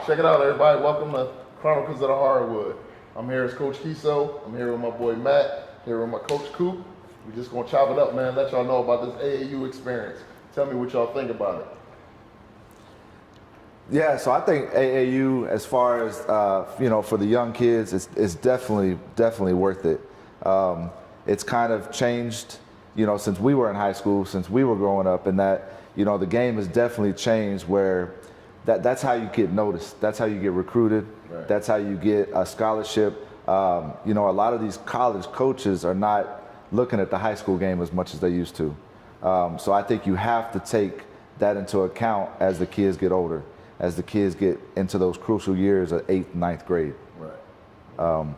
Check it out, everybody. Welcome to Chronicles of the Hardwood. I'm here as Coach Keso. I'm here with my boy Matt. Here with my Coach Coop. We're just gonna chop it up, man. Let y'all know about this AAU experience. Tell me what y'all think about it. Yeah, so I think AAU, as far as for the young kids, is definitely worth it. It's kind of changed, since we were in high school, since we were growing up, and that the game has definitely changed. Where that's how you get noticed. That's how you get recruited. Right. That's how you get a scholarship. A lot of these college coaches are not looking at the high school game as much as they used to. So I think you have to take that into account as the kids get older, as the kids get into those crucial years of 8th, 9th grade. Right.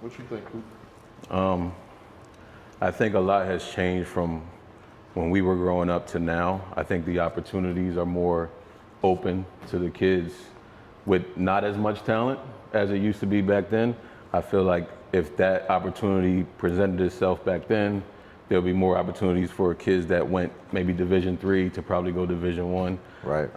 What you think, Coop? I think a lot has changed from when we were growing up to now. I think the opportunities are more open to the kids with not as much talent as it used to be back then. I feel like if that opportunity presented itself back then, there'll be more opportunities for kids that went maybe Division III to probably go Division I. Right.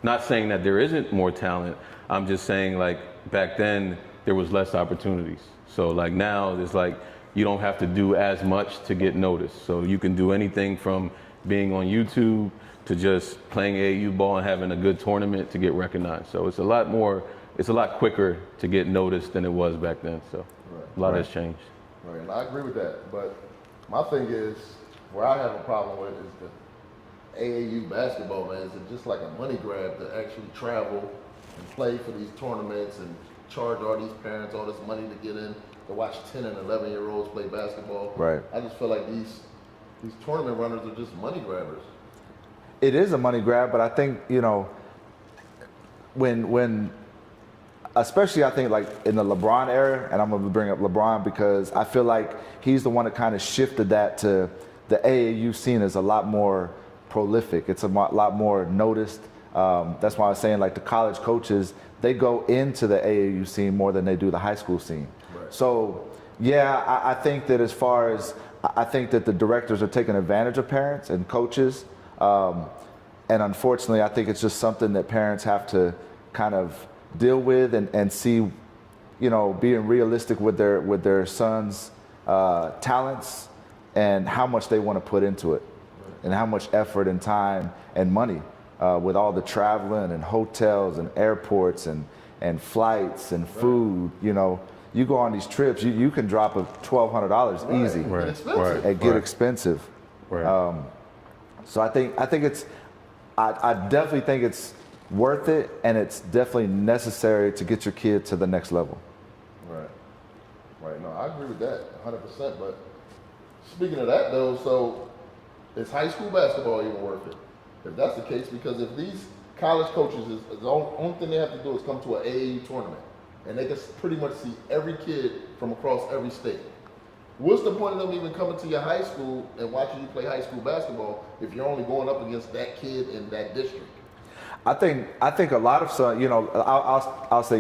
Not saying that there isn't more talent. I'm just saying, like, back then there was less opportunities. So like now it's like you don't have to do as much to get noticed. So you can do anything from being on YouTube to just playing AAU ball and having a good tournament to get recognized. So it's a lot quicker to get noticed than it was back then. So a lot has changed. Right, and I agree with that. But my thing is, where I have a problem with is the AAU basketball, man. Is it just like a money grab to actually travel and play for these tournaments and charge all these parents all this money to get in to watch 10 and 11-year-olds play basketball? Right. I just feel like these tournament runners are just money grabbers. It is a money grab, but I think, when especially I think like in the LeBron era, and I'm going to bring up LeBron because I feel like he's the one that kind of shifted that to the AAU scene is a lot more prolific. It's a lot more noticed. That's why I was saying like the college coaches, they go into the AAU scene more than they do the high school scene. Right. So yeah, I think that as far as, I think that the directors are taking advantage of parents and coaches. And unfortunately, I think it's just something that parents have to kind of deal with and see, being realistic with their sons' talents and how much they want to put into it, and how much effort and time and money with all the traveling and hotels and airports and flights and food. You go on these trips, you can drop $1,200 easy and get expensive. Right. So I think it's, I definitely think it's worth it, and it's definitely necessary to get your kid to the next level. Right. No, I agree with that 100%. But speaking of that, though, so is high school basketball even worth it? If that's the case, because if these college coaches, the only thing they have to do is come to an AAU tournament, and they can pretty much see every kid from across every state. What's the point of them even coming to your high school and watching you play high school basketball if you're only going up against that kid in that district? I think a lot of sons, I'll say,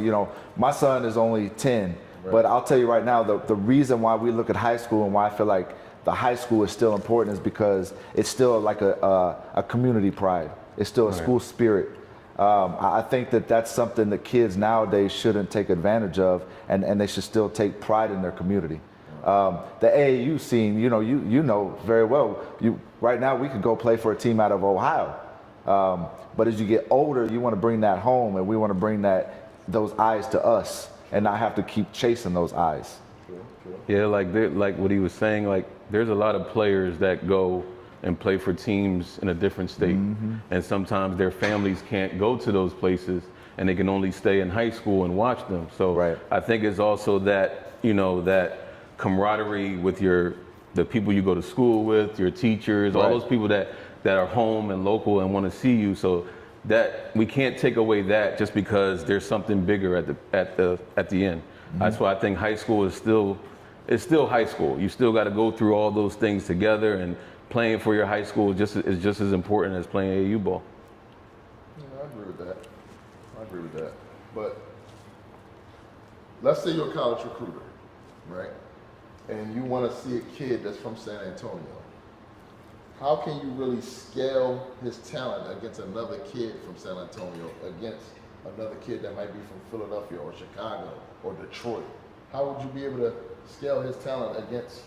my son is only 10, right. But I'll tell you right now, the reason why we look at high school and why I feel like the high school is still important is because it's still like a community pride. It's still a school spirit. I think that's something that kids nowadays shouldn't take advantage of, and they should still take pride in their community. The AAU scene, you know very well. Right now we could go play for a team out of Ohio, but as you get older, you want to bring that home, and we want to bring those eyes to us, and not have to keep chasing those eyes. True. Yeah, like what he was saying, like there's a lot of players that go and play for teams in a different state, and sometimes their families can't go to those places, and they can only stay in high school and watch them. So I think it's also that that camaraderie with the people you go to school with, your teachers, all those people that are home and local and want to see you. So that we can't take away that just because there's something bigger at the end. That's why I think high school is still high school. You still got to go through all those things together, and playing for your high school is just as important as playing AAU ball. Yeah, I agree with that. But let's say you're a college recruiter, right? And you want to see a kid that's from San Antonio. How can you really scale his talent against another kid from San Antonio against another kid that might be from Philadelphia or Chicago or Detroit? How would you be able to scale his talent against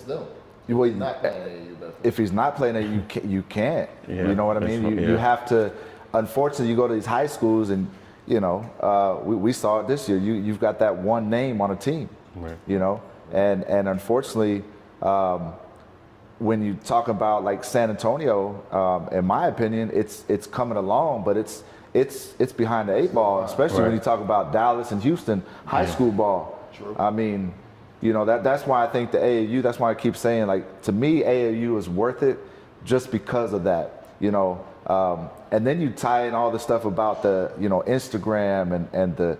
them? Well, Not playing AAU basketball. If he's not playing it, you can't. Yeah, You know what I mean? You have to. Unfortunately, you go to these high schools, and you know, we saw it this year. You've got that one name on a team. Right. You know, and unfortunately, when you talk about like San Antonio, in my opinion, it's coming along, but it's behind the eight ball, especially when you talk about Dallas and Houston high school ball. True. I mean, you know, that's why I think the AAU, that's why I keep saying, like, to me, AAU is worth it just because of that, you know. And then you tie in all the stuff about the, you know, Instagram and the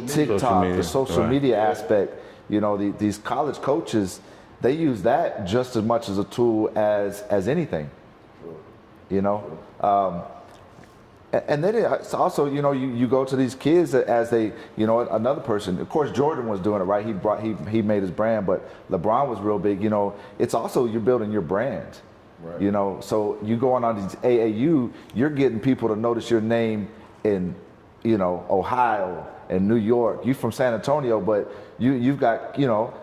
TikTok, the social media aspect. You know, these college coaches, they use that just as much as a tool as anything, you know. And then it's also, you know, you go to these kids as they, you know, another person. Of course, Jordan was doing it, right? He made his brand, but LeBron was real big. You know, it's also you're building your brand. Right. You know, so you going on these AAU, you're getting people to notice your name in, you know, Ohio and New York. You from San Antonio, but you've got, you know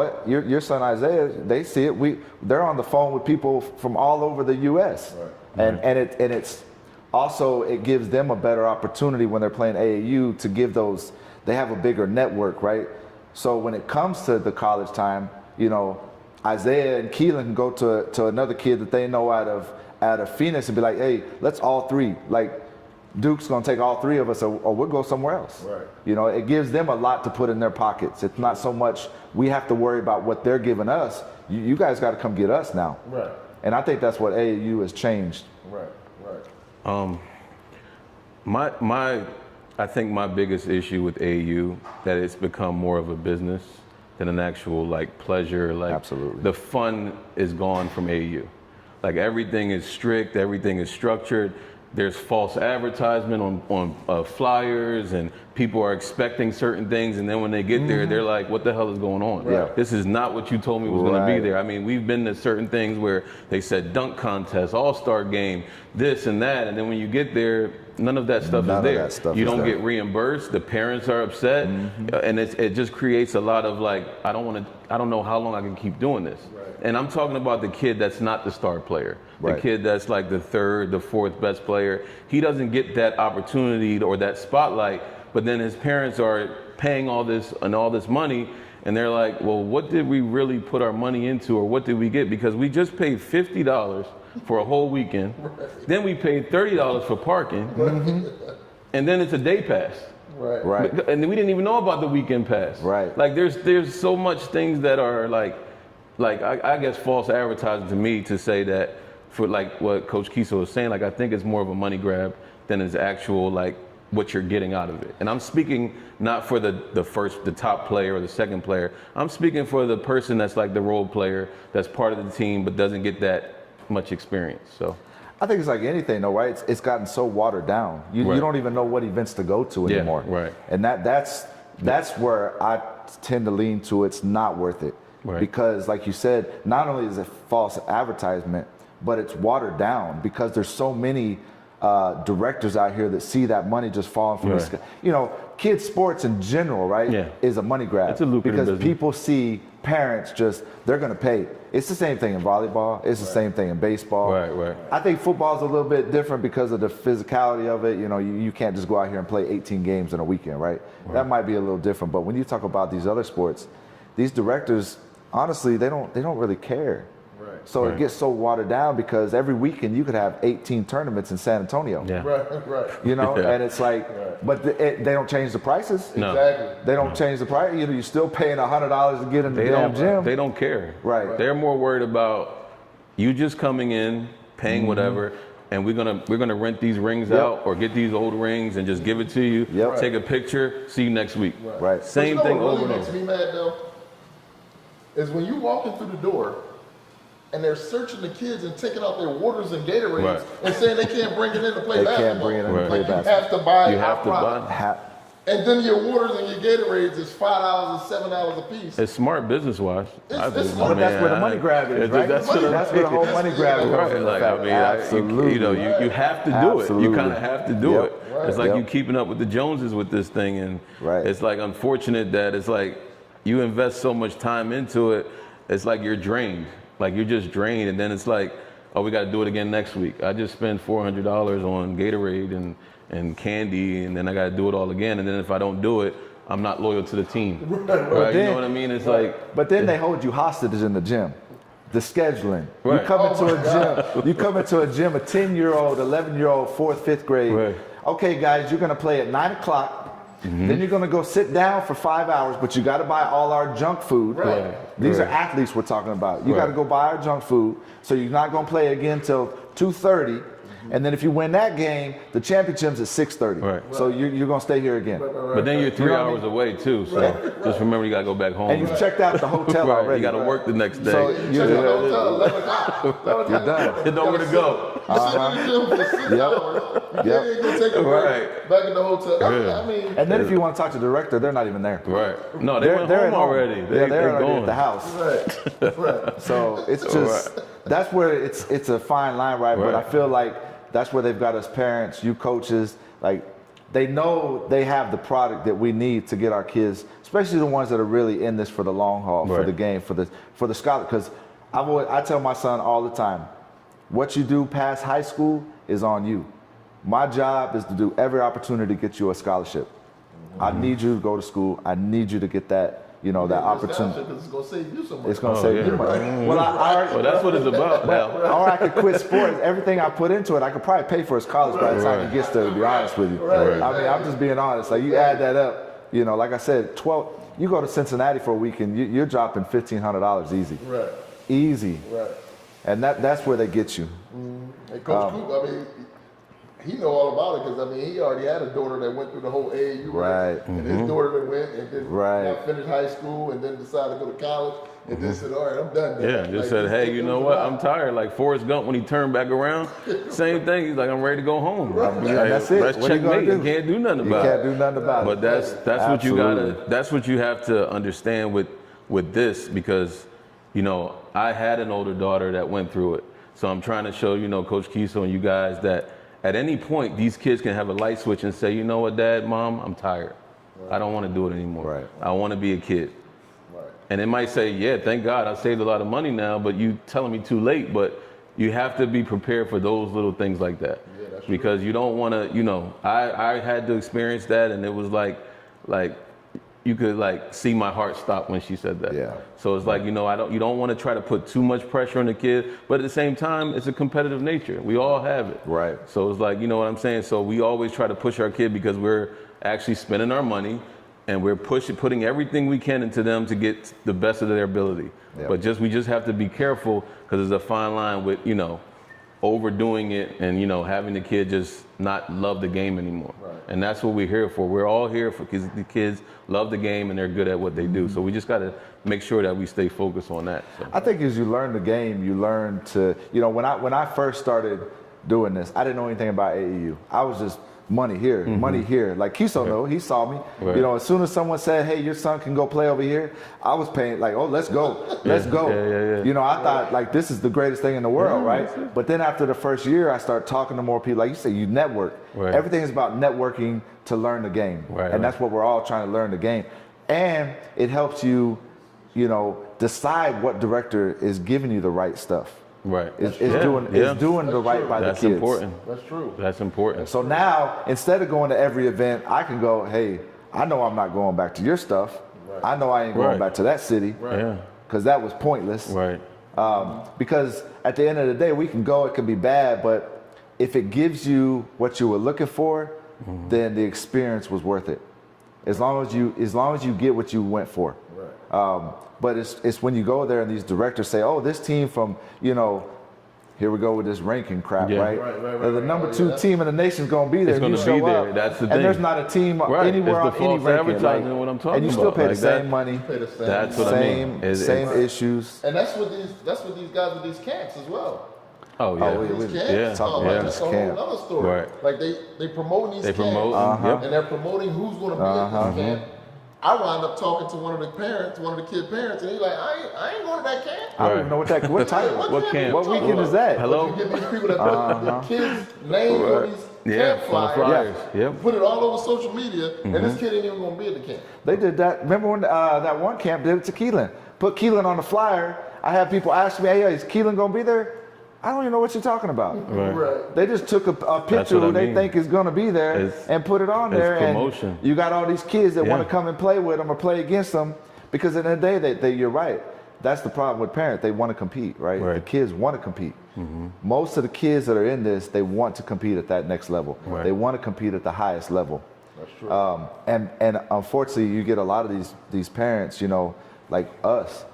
it. Your son Isaiah, they see it. They're on the phone with people from all over the U.S. Right. And it's. Also, it gives them a better opportunity when they're playing AAU to give those, they have a bigger network, right? So when it comes to the college time, you know, Isaiah and Keelan can go to another kid that they know out of Phoenix and be like, hey, let's all three, like Duke's gonna take all three of us or we'll go somewhere else. Right. You know, it gives them a lot to put in their pockets. It's not so much we have to worry about what they're giving us. You guys got to come get us now. Right. And I think that's what AAU has changed. Right. I think my biggest issue with AAU that it's become more of a business than an actual like pleasure. Like absolutely, the fun is gone from AAU. Like everything is strict, everything is structured. There's false advertisement on flyers, and people are expecting certain things, and then when they get there, they're like, "What the hell is going on? Right. This is not what you told me was going to be there." I mean, we've been to certain things where they said dunk contest, all-star game, this and that, and then when you get there, none of that stuff is there. You don't get reimbursed. The parents are upset, and it just creates a lot of like, I don't know how long I can keep doing this. Right. And I'm talking about the kid that's not the star player. The kid that's like the third, the fourth best player. He doesn't get that opportunity or that spotlight, but then his parents are paying all this money, and they're like, well, what did we really put our money into, or what did we get? Because we just paid $50 for a whole weekend, then we paid $30 for parking, and then it's a day pass. Right. And we didn't even know about the weekend pass. Right. Like there's so much things that are like I guess false advertising to me to say that for like what Coach Keso was saying, like I think it's more of a money grab than it's actual like what you're getting out of it. And I'm speaking not for the top player or the second player. I'm speaking for the person that's like the role player that's part of the team but doesn't get that much experience. So I think it's like anything though, right? It's gotten so watered down. You don't even know what events to go to anymore. Right. And that's where I tend to lean to it's not worth it. Right. Because like you said, not only is it false advertisement, but it's watered down because there's so many directors out here that see that money just falling from the sky. You know, kids sports in general, right, is a money grab. It's a lucrative because business. People see parents they're going to pay. It's the same thing in volleyball. It's the same thing in baseball. Right. I think football is a little bit different because of the physicality of it. You know, you can't just go out here and play 18 games in a weekend, right? That might be a little different. But when you talk about these other sports, these directors, honestly, they don't really care. So it gets so watered down because every weekend you could have 18 tournaments in San Antonio. Yeah. Right. You know, and it's like, but they don't change the prices. No. Exactly. They don't change the price. You know, you're still paying $100 to get in the damn gym. They don't care. Right. They're more worried about you just coming in, paying whatever, and we're gonna rent these rings out or get these old rings and just give it to you. Take a picture. See you next week. Right. Same thing over and over. What really makes me mad though is when you walking through the door and they're searching the kids and taking out their waters and Gatorades and saying they can't bring it in to play basketball. They can't bring it in to play basketball. You have to buy You have to buy. And then your waters and your Gatorades is $5 and $7 a piece. It's smart business-wise. It's But that's where the money grab is, right? That's where the whole money grab is. Right. Like, I mean, absolutely. you have to do it. You kind of have to do it. It's like you keeping up with the Joneses with this thing, and it's like unfortunate that it's like you invest so much time into it. It's like you're drained, like you're just drained, and then it's like, oh, we got to do it again next week. I just spent $400 on Gatorade and candy, and then I got to do it all again. And then if I don't do it, I'm not loyal to the team. Right? You know what I mean? It's like. But then they hold you hostage in the gym. The scheduling. You come into a gym. You come into a gym. A 10-year-old, 11-year-old, 4th, 5th grade. Okay, guys, you're gonna play at 9 o'clock. Then you're gonna go sit down for 5 hours, but you got to buy all our junk food. These are athletes we're talking about. You got to go buy our junk food. So you're not gonna play again till 2:30. And then if you win that game, the championship's at 6:30. So you're gonna stay here again. But then you're 3 hours away too. So just remember you gotta go back home. And you've checked out the hotel already. You gotta work the next day. So you're done. You know where to go. Back in the hotel. I mean, and then if you want to talk to the director, they're not even there. No, they're home already. They're already at the house. So it's just that's where it's a fine line, right? But I feel like that's where they've got us parents, you coaches, like they know they have the product that we need to get our kids, especially the ones that are really in this for the long haul, for the game, for the scholar. Because I tell my son all the time, what you do past high school is on you. My job is to do every opportunity to get you a scholarship. I need you to go to school. I need you to get that. You know, that opportunity. It's going to save you so much. It's going to save you money. Well, that's what it's about now. Or I could quit sports. Everything I put into it, I could probably pay for his college by the time he gets there, to be honest with you. I mean, I'm just being honest. Like, you add that up, you know, like I said, you go to Cincinnati for a week and you're dropping $1,500 easy. Easy. And that's where they get you. And Coach Coop, I mean, he know all about it because, I mean, he already had a daughter that went through the whole AAU. And his daughter that went and then not finished high school and then decided to go to college and then said, all right, I'm done now. Just said, hey, you know what? I'm tired. Like Forrest Gump when he turned back around, same thing. He's like, I'm ready to go home. That's it. That's checkmate. You can't do nothing about it. You can't do nothing about it. But that's what you gotta. That's what you have to understand with this, because, you know, I had an older daughter that went through it. So I'm trying to show, you know, Coach Keso and you guys that at any point, these kids can have a light switch and say, you know what, Dad, Mom, I'm tired. I don't want to do it anymore. I want to be a kid. And it might say, yeah, thank God I saved a lot of money now, but you telling me too late. But you have to be prepared for those little things like that. Because you don't want to, you know, I had to experience that, and it was like you could like see my heart stop when she said that. So it's like, you know, you don't want to try to put too much pressure on the kid, but at the same time, it's a competitive nature. We all have it. So it's like, you know what I'm saying? So we always try to push our kid because we're actually spending our money and we're putting everything we can into them to get the best of their ability. But we just have to be careful because there's a fine line with, you know, overdoing it and, you know, having the kid just not love the game anymore. And that's what we're here for. We're all here for because the kids love the game and they're good at what they do. So we just got to make sure that we stay focused on that. So. I think as you learn the game, you learn to, you know, when I first started doing this, I didn't know anything about AAU. I was just money here, money here. Like Keso know, he saw me. You know, as soon as someone said, hey, your son can go play over here, I was paying like, oh, let's go. Let's go. You know, I thought like this is the greatest thing in the world, right? But then after the first year, I started talking to more people. Like you say, you network. Everything is about networking to learn the game. And that's what we're all trying to learn the game. And it helps you, you know, decide what director is giving you the right stuff. It's doing the right by the kids. That's important. That's true. That's important. So now, instead of going to every event, I can go, hey, I know I'm not going back to your stuff. I know I ain't going back to that city. Because that was pointless. Because at the end of the day, we can go, it can be bad, but if it gives you what you were looking for, then the experience was worth it. As long as you get what you went for. But it's when you go there and these directors say, oh, this team from, you know, here we go with this ranking crap, right? The number 2 team in the nation is going to be there. It's going to be there. That's the thing. And there's not a team anywhere on any ranking. Like, what I'm talking and you still pay about. the same money. That's what I mean. Same issues. And that's what these guys with these camps as well. Talk about that's a whole other story. Like they promote these camps, and they're promoting who's going to be at this camp. I wound up talking to one of the kid parents, and he's like, I ain't going to that camp. I don't even know what what camp? What weekend is that? Hello? You get these people that put the kids' names on camp on the flyer, flyers. Yep. put it all over social media, and this kid ain't even gonna be at the camp. They did that. Remember when that one camp did it to Keelan? Put Keelan on the flyer. I had people ask me, hey, is Keelan going to be there? I don't even know what you're talking about. Right. They just took a picture who they think is going to be there and put it on there. Promotion. And you got all these kids that want to come and play with them or play against them because at the end of the day, you're right. That's the problem with parents. They want to compete, right? The kids want to compete. Most of the kids that are in this, they want to compete at that next level. They want to compete at the highest level. That's true. And unfortunately, you get a lot of these parents, you know, like us,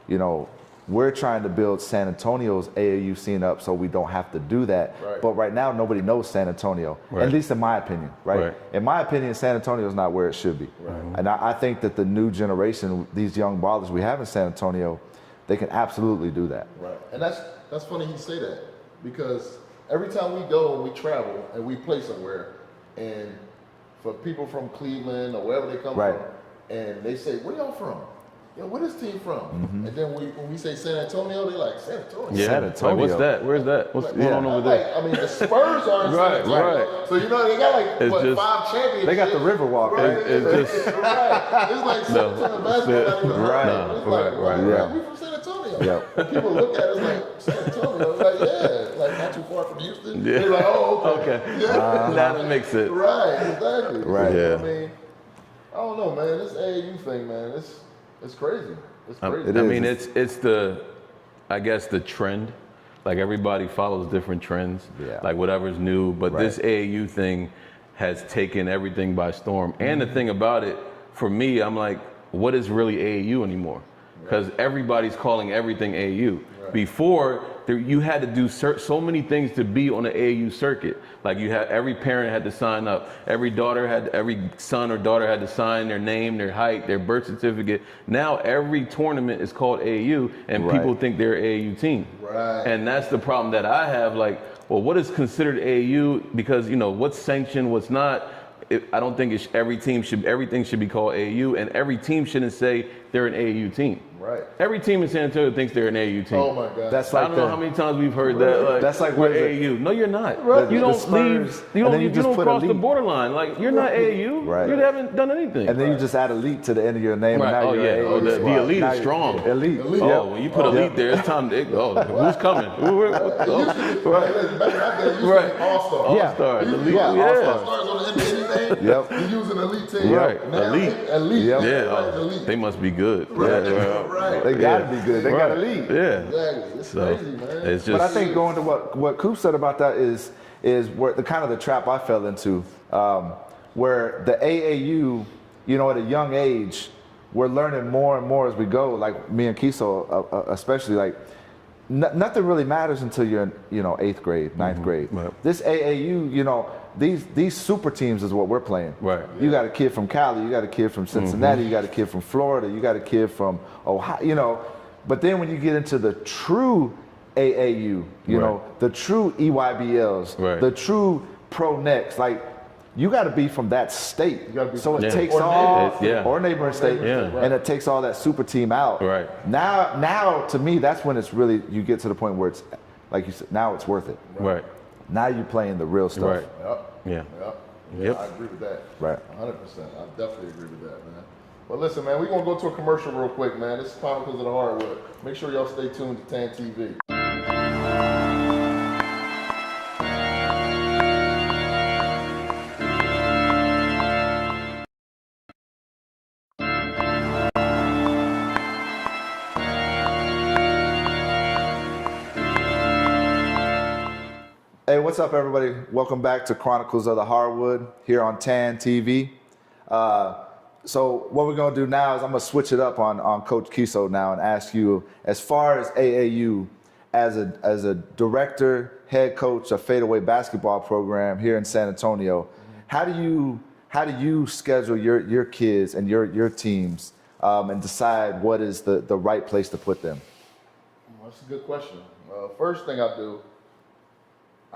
you know, we're trying to build San Antonio's AAU scene up so we don't have to do that. Right. But right now, nobody knows San Antonio, at least in my opinion, right? In my opinion, San Antonio is not where it should be. And I think that the new generation, these young ballers we have in San Antonio, they can absolutely do that. Right. And that's funny you say that, because every time we go and we travel and we play somewhere, and for people from Cleveland or wherever they come from, and they say, where y'all from? Yo, where this team from? And then when we say San Antonio, they're like, San Antonio? Yeah. San Antonio. Like, what's that? Where's that? What's going on over there? I mean, the Spurs are in San Antonio. So, you know, they got like, 5 championships. They got the Riverwalk. Right? It's just... It's like San Antonio basketball. Right. We from San Antonio. And people look at us like, San Antonio? It's like, yeah. Like, not too far from Houston. They're like, oh, okay. That makes it. Right, exactly. Right. So, I mean, I don't know, man. This AAU thing, man, it's crazy. It's crazy. It I is. mean, it's the, I guess, the trend. Like, everybody follows different trends, like whatever's new. But this AAU thing has taken everything by storm. And the thing about it, for me, I'm like, what is really AAU anymore? Because everybody's calling everything AAU. Before, you had to do so many things to be on the AAU circuit. Like, every parent had to sign up. Every son or daughter had to sign their name, their height, their birth certificate. Now every tournament is called AAU, and people think they're an AAU team. Right. And that's the problem that I have. Like, well, what is considered AAU? Because, you know, what's sanctioned, what's not. I don't think everything should be called AAU, and every team shouldn't say they're an AAU team. Right. Every team in San Antonio thinks they're an AAU team. Oh my God. That's I like don't know how many times we've heard that. Like, that's like we're what is it? AAU. No, you're not. The You don't Spurs, leave. You and then you just don't put cross the elite. borderline. Like, you're not AAU. Right. You haven't done anything. And then you just add elite to the end of your name. Right. And now Oh, you're yeah. an Oh, AAU the squad. elite Now is strong. Elite. Oh, when you put elite there, it's time to. Who's coming? Right. All-Star. All-Star. Elite. All-Stars on the end of anything. Yep. You use an elite team. Right. Now, Elite. Elite. Yep. Yeah. Elite. They must be good. Right. They got to be good. They got to lead. Yeah. Exactly. It's crazy, man. It's just. But I think going to what Coop said about that is where the kind of the trap I fell into, where the AAU, you know, at a young age, we're learning more and more as we go. Like me and Keso, especially, like nothing really matters until you're in, you know, 8th grade, 9th grade. Right. This AAU, you know, these super teams is what we're playing. Right. You got a kid from Cali, you got a kid from Cincinnati, you got a kid from Florida, you got a kid from Ohio, you know. But then when you get into the true AAU, you know, the true EYBLs, the true Pro Next, like you got to be from that state. You gotta be so from it takes or all, neighboring, or neighboring state, right. and it takes all that super team out. Right. Now, to me, that's when it's really, you get to the point where it's, like you said, now it's worth it. Right. Now you're playing the real stuff. Right. Yep. Yeah. Yep. I agree with that. Right. 100%. I definitely agree with that, man. Well, listen, man, we're going to go to a commercial real quick, man. This is Chronicles of the Hardwood. Make sure y'all stay tuned to TAN TV. Hey, what's up, everybody? Welcome back to Chronicles of the Hardwood here on TAN TV. So what we're going to do now is I'm going to switch it up on Coach Keso now and ask you, as far as AAU, as a director, head coach of fadeaway basketball program here in San Antonio, how do you schedule your kids and your teams and decide what is the right place to put them? Well, that's a good question. First thing I do,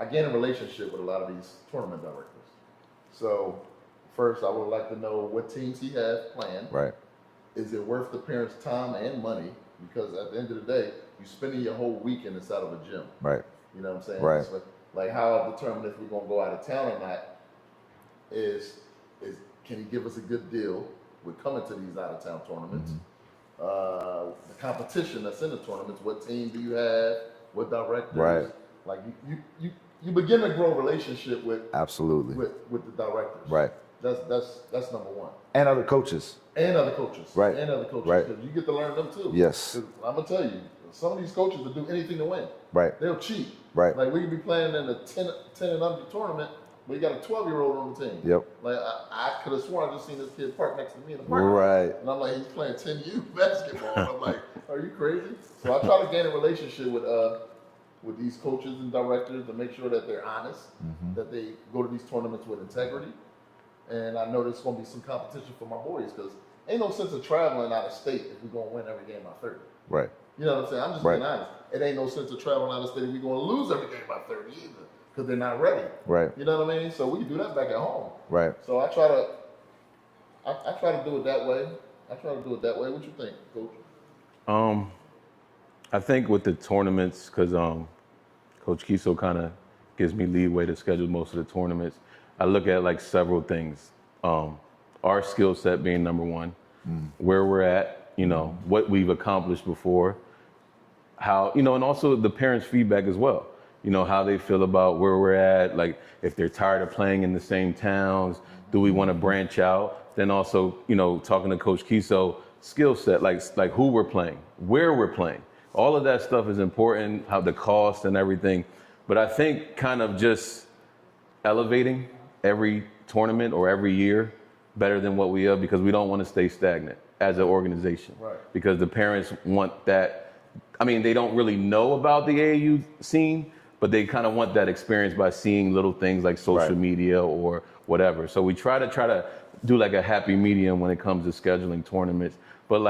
I get in a relationship with a lot of these tournament directors. So first, I would like to know what teams he has planned. Right. Is it worth the parents' time and money? Because at the end of the day, you're spending your whole weekend inside of a gym. Right. You know what I'm saying? Right. It's like how I determine if we're gonna go out of town or not is can he give us a good deal with coming to these out of town tournaments? The competition that's in the tournaments. What team do you have? What directors? Right. Like you begin to grow a relationship with absolutely with the directors. Right. That's number one. And other coaches. And other coaches. Right. And other coaches. Right. Because you get to learn them too. Yes. 'Cause I'm gonna tell you, some of these coaches will do anything to win. Right. They'll cheat. Right. Like we could be playing in a 10 and under tournament, but you got a 12-year-old on the team. Yep. Like I could have sworn I just seen this kid park next to me in the park. Right. And I'm like, he's playing 10U basketball. And I'm like, are you crazy? So I try to gain a relationship with these coaches and directors to make sure that they're honest, that they go to these tournaments with integrity. And I know there's going to be some competition for my boys because ain't no sense of traveling out of state if we're going to win every game by 30. Right. You know what I'm saying? I'm just being honest. It ain't no sense of traveling out of state if we're going to lose every game by 30 either because they're not ready. Right. You know what I mean? So we can do that back at home. Right. So I try to do it that way. What you think, Coach? I think with the tournaments, because Coach Keso kind of gives me leeway to schedule most of the tournaments. I look at like several things. Our skill set being number one, where we're at, what we've accomplished before, how, and also the parents' feedback as well. How they feel about where we're at, like if they're tired of playing in the same towns, do we want to branch out? Then also, talking to Coach Keso, skill set, like who we're playing, where we're playing. All of that stuff is important, how the cost and everything. But I think kind of just elevating every tournament or every year better than what we are, because we don't want to stay stagnant as an organization. Right. Because the parents want that. I mean, they don't really know about the AAU scene, but they kind of want that experience by seeing little things like social media or whatever. So we try to do like a happy medium when it comes to scheduling tournaments. But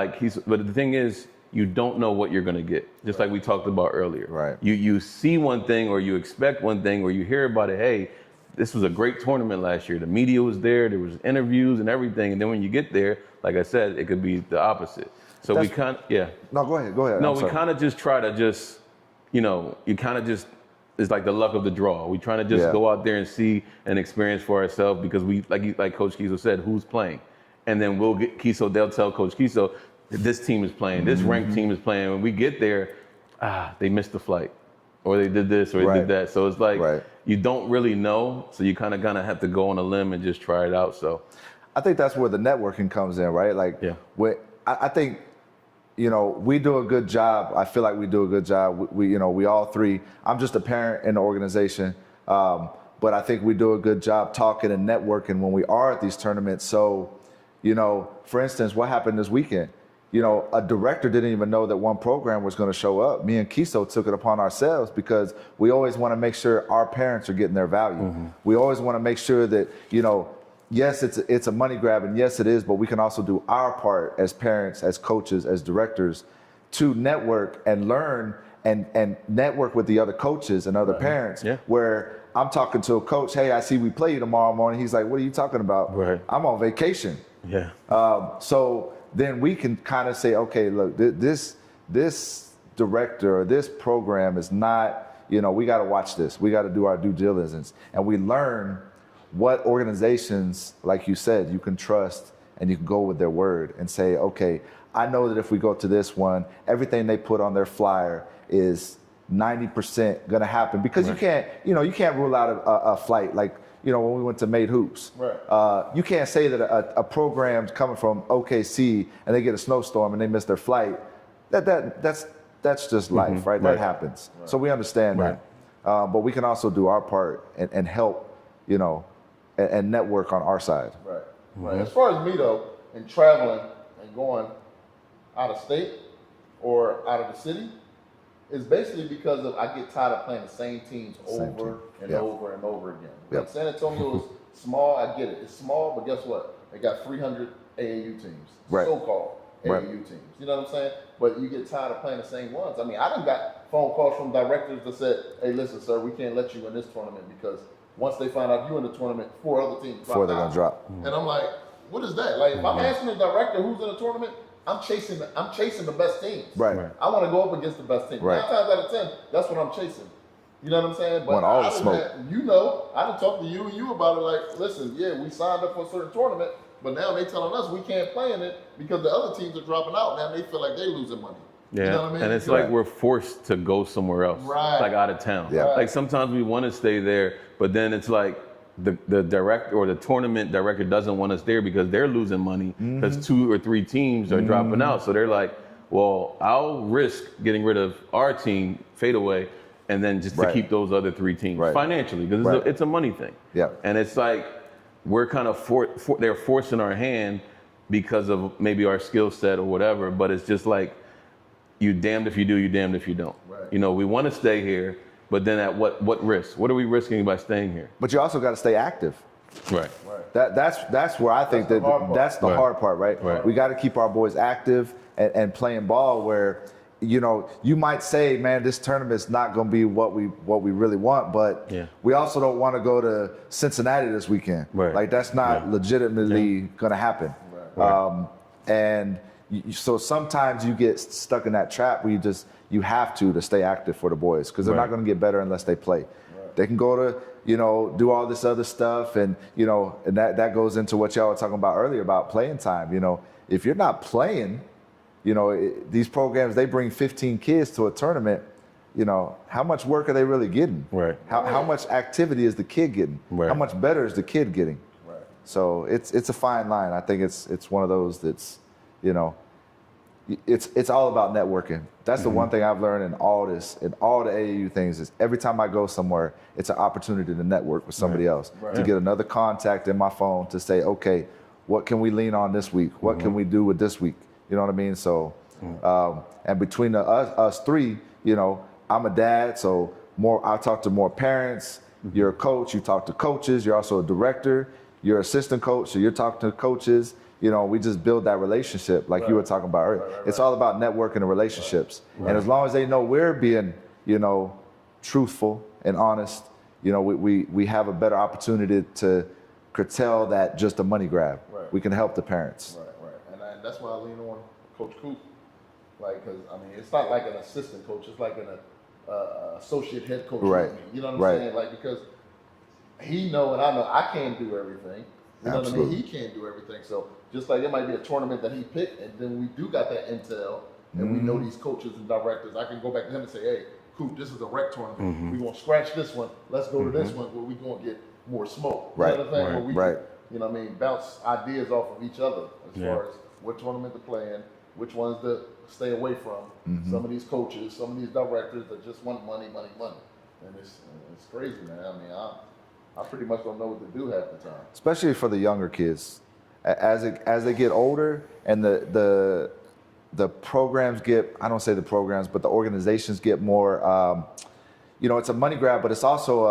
but the thing is, you don't know what you're going to get. Just like we talked about earlier. Right. You see one thing or you expect one thing or you hear about it. Hey, this was a great tournament last year. The media was there. There was interviews and everything. And then when you get there, like I said, it could be the opposite. So we kind of, No, go ahead. No, we kind of just try to just, you kind of just, it's like the luck of the draw. We trying to just go out there and see and experience for ourselves because we, like Coach Keso said, who's playing? And then we'll get Keso, they'll tell Coach Keso, this team is playing, this ranked team is playing. When we get there, they missed the flight, or they did this, or they did that. So it's like, you don't really know. So you kind of have to go on a limb and just try it out. So I think that's where the networking comes in, right? Like, I think, we do a good job. I feel like we do a good job. We all three, I'm just a parent in the organization. But I think we do a good job talking and networking when we are at these tournaments. So, for instance, what happened this weekend? A director didn't even know that one program was going to show up. Me and Keso took it upon ourselves because we always want to make sure our parents are getting their value. We always want to make sure that, yes, it's a money grab, and yes, it is, but we can also do our part as parents, as coaches, as directors to network and learn and network with the other coaches and other parents where I'm talking to a coach, hey, I see we play you tomorrow morning. He's like, what are you talking about? Right. I'm on vacation. So then we can kind of say, okay, look, this director or this program is not, we got to watch this. We got to do our due diligence. And we learn what organizations, like you said, you can trust and you can go with their word and say, okay, I know that if we go to this one, everything they put on their flyer is 90% going to happen, because you can't rule out a flight. Like, when we went to Made Hoops, you can't say that a program's coming from OKC and they get a snowstorm and they miss their flight. That's just life, right? That happens. So we understand that. But we can also do our part and help, and network on our side. Right. As far as me though, and traveling and going out of state or out of the city, is basically because I get tired of playing the same teams over and over and over again. Like San Antonio is small, I get it. It's small, but guess what? They got 300 AAU teams, so-called AAU teams. You know what I'm saying? But you get tired of playing the same ones. I mean, I done got phone calls from directors that said, hey, listen, sir, we can't let you in this tournament because once they find out you in the tournament, 4 other teams drop. 4 they're going to drop. And I'm like, what is that? Like, if I'm asking the director who's in the tournament, I'm chasing the best teams. Right. I want to go up against the best team. 9 times out of 10, that's what I'm chasing. You know what I'm saying? But Want all the I done smoke. I done talked to you and you about it. Like, listen, yeah, we signed up for a certain tournament, but now they telling us we can't play in it because the other teams are dropping out. Now they feel like they losing money. Yeah, You know what I mean? and it's like we're forced to go somewhere else, like out of town. Yeah. Like sometimes we want to stay there, but then it's like the director or the tournament director doesn't want us there because they're losing money because 2 or 3 teams are dropping out. So they're like, well, I'll risk getting rid of our team, fade away, and then just to keep those other 3 teams financially because it's a money thing. Yeah. And it's like we're kind of they're forcing our hand because of maybe our skill set or whatever, but it's just like, you damned if you do, you damned if you don't. Right. You know, we want to stay here, but then at what risk? What are we risking by staying here? But you also got to stay active. Right. That's where I think that's the hard part, right? We got to keep our boys active and playing ball. Where, you know, you might say, man, this tournament's not going to be what we really want, but we also don't want to go to Cincinnati this weekend. Right. Like that's not legitimately going to happen. And so sometimes you get stuck in that trap where you have to stay active for the boys because they're not going to get better unless they play. They can go to, you know, do all this other stuff and, you know, and that goes into what y'all were talking about earlier about playing time. You know, if you're not playing, you know, these programs, they bring 15 kids to a tournament, you know, how much work are they really getting? Right. How much activity is the kid getting? Right. How much better is the kid getting? Right. So it's a fine line. I think it's one of those that's, you know, it's all about networking. That's the one thing I've learned in all the AAU things is every time I go somewhere, it's an opportunity to network with somebody else, to get another contact in my phone to say, okay, what can we lean on this week? What can we do with this week? You know what I mean? So, and between us 3, you know, I'm a dad, so I talk to more parents. You're a coach, you talk to coaches. You're also a director. You're assistant coach, so you're talking to coaches. You know, we just build that relationship like you were talking about earlier. It's all about networking and relationships. And as long as they know we're being, you know, truthful and honest, you know, we have a better opportunity to curtail that just a money grab. We can help the parents. And that's why I lean on Coach Coop. Like, because, I mean, it's not like an assistant coach. It's like an associate head coach. Right. You know what I'm saying? Like, because he know and I know I can't do everything. You know what I mean? He can't do everything. So just like it might be a tournament that he picked, and then we do got that intel, and we know these coaches and directors. I can go back to him and say, hey, Coop, this is a rec tournament. We want to scratch this one. Let's go to this one where we going to get more smoke. You know what I'm saying? Where we can, you know what I mean, bounce ideas off of each other as far as what tournament to play in, which ones to stay away from. Some of these coaches, some of these directors that just want money. And it's crazy, man. I mean, I pretty much don't know what to do half the time. Especially for the younger kids. As they get older and the programs get, I don't say the programs, but the organizations get more, you know, it's a money grab, but it's also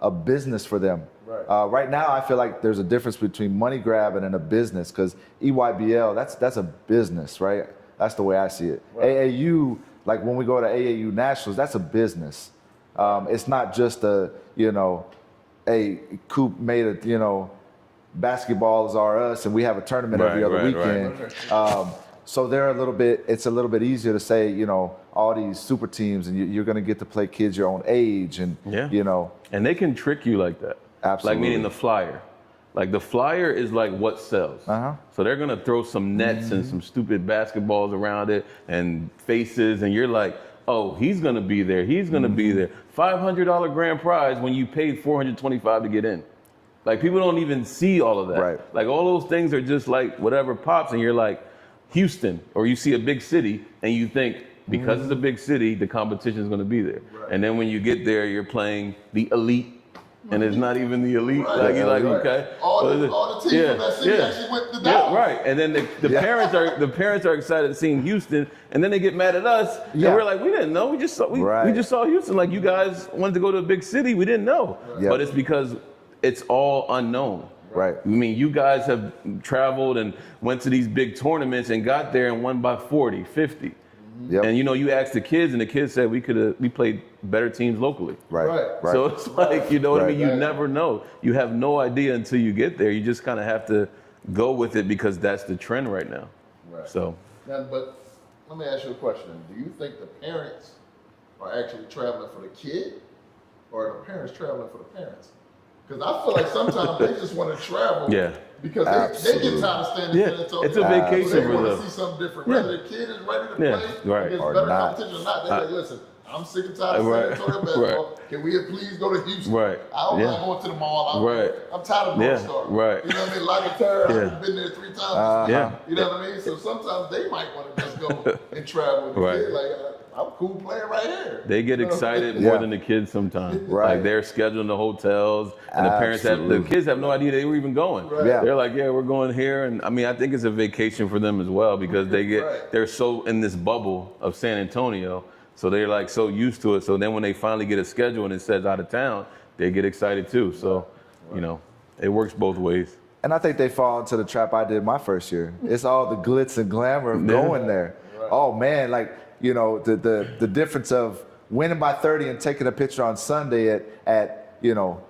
a business for them. Right now, I feel like there's a difference between money grab and a business because EYBL, that's a business, right? That's the way I see it. AAU, like when we go to AAU Nationals, that's a business. It's not just you know, a Coop made a, you know, basketball is us and we have a tournament every other weekend. So it's a little bit easier to say, you know, all these super teams and you're going to get to play kids your own age and, you know. And they can trick you like that. Absolutely. Like meaning the flyer. Like the flyer is like what sells. So they're going to throw some nets and some stupid basketballs around it and faces and you're like, oh, he's going to be there. He's going to be there. $500 grand prize when you paid $425 to get in. Like people don't even see all of that. Like all those things are just like whatever pops and you're like Houston or you see a big city and you think because it's a big city, the competition is going to be there. And then when you get there, you're playing the elite and it's not even the elite. Like you're like, okay. All the teams from that city actually went to Dallas. And then the parents are excited seeing Houston and then they get mad at us and we're like, we didn't know. We just saw Houston. Like you guys wanted to go to a big city. We didn't know. But it's because it's all unknown. I mean, you guys have traveled and went to these big tournaments and got there and won by 40, 50. And you know, you asked the kids and the kids said we played better teams locally. So it's like, you know what I mean? You never know. You have no idea until you get there. You just kind of have to go with it because that's the trend right now. So. Now, but let me ask you a question. Do you think the parents are actually traveling for the kid or are the parents traveling for the parents? Because I feel like sometimes they just want to travel Yeah. because they get tired of staying in Yeah, San Antonio. it's a vacation So they for want them. to see something different. Yeah. Whether the kid is ready to Yeah, play right. against Or better not. competition or not, they're like, listen, I'm sick and tired of San Right. Antonio basketball. Can we please go to Houston? Right. I don't Yeah. like going to the mall. Right. I'm tired of Yeah. North Star. Right. You know what I mean? Like a terror. Yeah. I've been there 3 times. Yeah. You know what I mean? So sometimes they might want to just go and travel with the Right. kid. Like, I'm cool playing right here. They get You know? excited Yeah. more than the kids sometimes. Right. Like they're scheduling the hotels, and the parents the Absolutely. kids have no idea they were even going. Right. Yeah. They're like, yeah, we're going here, and I mean, I think it's a vacation for them as well because Right. they're so in this bubble of San Antonio, so they're like so used to it. So then when they finally get a schedule and it says out of town, they get excited too. So, you know, it works both ways. And I think they fall into the trap I did my first year. It's all the glitz and glamour of going there. Right. Oh man, like, you know, the difference of winning by 30 and taking a picture on Sunday at you know,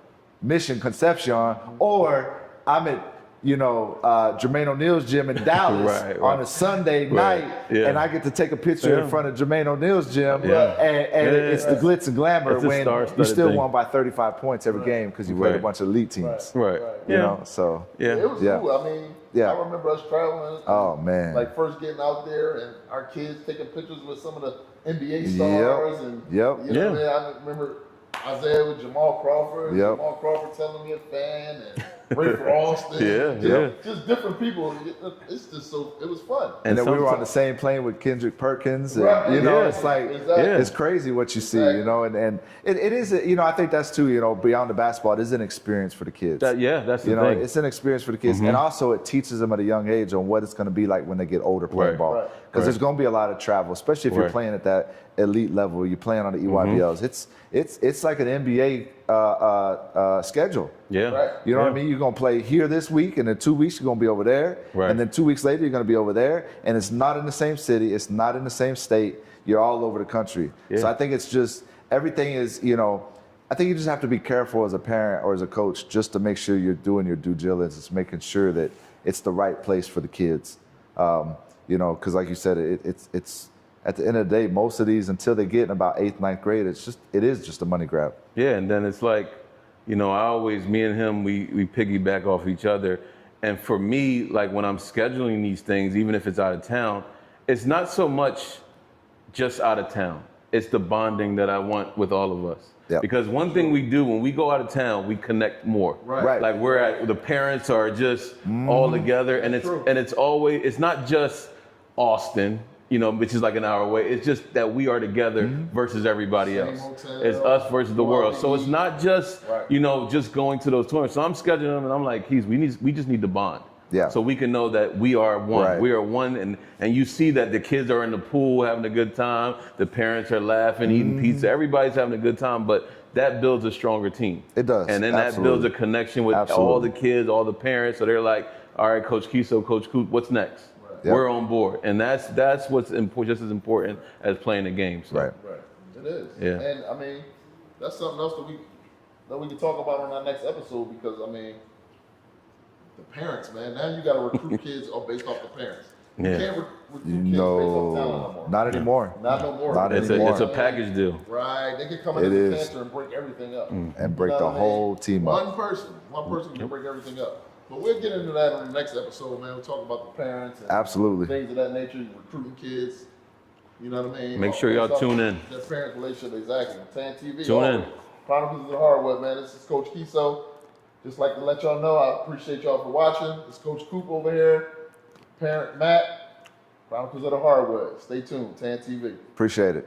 Mission Concepcion, or I'm at, you know, Jermaine O'Neal's gym in Dallas Right. on a Sunday night, Yeah. and I get to take a picture Yeah. in front of Jermaine O'Neal's gym, Yeah. and it's the glitz and glamour It's a when you star-studded still thing. won by 35 points every game because you played a Right. bunch of elite teams. Right. You know, so Yeah. It was Yeah. cool. I mean, Yeah. I remember us traveling. oh man, Like first getting out there and our kids taking pictures with some of the NBA stars and Yep. you know what I mean? I remember Isaiah with Jamal Crawford. Yep. Jamal Crawford telling me a fan and Rick Ralston. Yeah, just different people. It's just so it was fun. and then we were on the sometimes- same plane with Kendrick Perkins, and, Right. you know, Yeah. it's like Exactly. it's crazy what you see, Exactly. you know, and it is, you know, I think that's too, you know, beyond the basketball, it is an experience for the kids. That's the You know, thing. it's an experience for the kids, and also it teaches them at a young age on what it's going to be like when they get older playing Right. ball. Right. Because there's going to be a lot of travel, especially if you're Right. playing at that elite level. You're playing on the EYBLs. It's like an NBA schedule. Yeah. Right. You know Yeah. what I mean? You're gonna play here this week, and in 2 weeks you're gonna be over there, Right. and then 2 weeks later you're gonna be over there, and it's not in the same city, it's not in the same state. You're all over the country. Yeah. So I think it's just everything is, you know, I think you just have to be careful as a parent or as a coach just to make sure you're doing your due diligence, making sure that it's the right place for the kids. You know, because like you said, it's at the end of the day, most of these until they get in about 8th, 9th grade, it is just a money grab. Yeah, and then it's like, you know, me and him, we piggyback off each other. And for me, like when I'm scheduling these things, even if it's out of town, it's not so much just out of town. It's the bonding that I want with all of us. Yep. Because one thing we do when we go out of town, we connect more. Right. Like the parents are just all together, and it's not just Austin, you know, which is like an hour away. It's just that we are together versus everybody Same else. hotel, It's us versus the go world. out So to it's eat. not just, Right. you know, just going to those tournaments. So I'm scheduling them, and I'm like, we just need to bond. Yeah. So we can know that we are one. Right. We are one, and you see that the kids are in the pool having a good time. The parents are laughing, eating pizza. Everybody's having a good time, but that builds a stronger team. It does, And then absolutely. that builds a connection with all Absolutely. the kids, all the parents. So they're like, all right, Coach Keso, Coach Coop, what's next? Yep. We're on board. And that's what's just as important as playing the game. So. Right. Right. It is. Yeah. And I mean, that's something else that we can talk about on our next episode because I mean, the parents, man. Now you got to recruit kids all based off the parents. You Yeah. can't recruit kids based off talent no No, more. not anymore. Not no more. Not It's anymore. a package deal. Right. They can come It in as a is. cancer and break everything up. And break You know the what I mean? whole team up. One person can break everything up. But we'll get into that on the next episode, man. We'll talk about the parents and Absolutely. things of that nature, recruiting kids. You know what I mean? Make sure y'all Based off tune in. That parent relationship, exactly. Tan TV. Tune in. Chronicles of the Hardwood, man. This is Coach Keso. Just like to let y'all know, I appreciate y'all for watching. It's Coach Coop over here. Parent Matt. Chronicles of the Hardwood. Stay tuned. Tan TV. Appreciate it.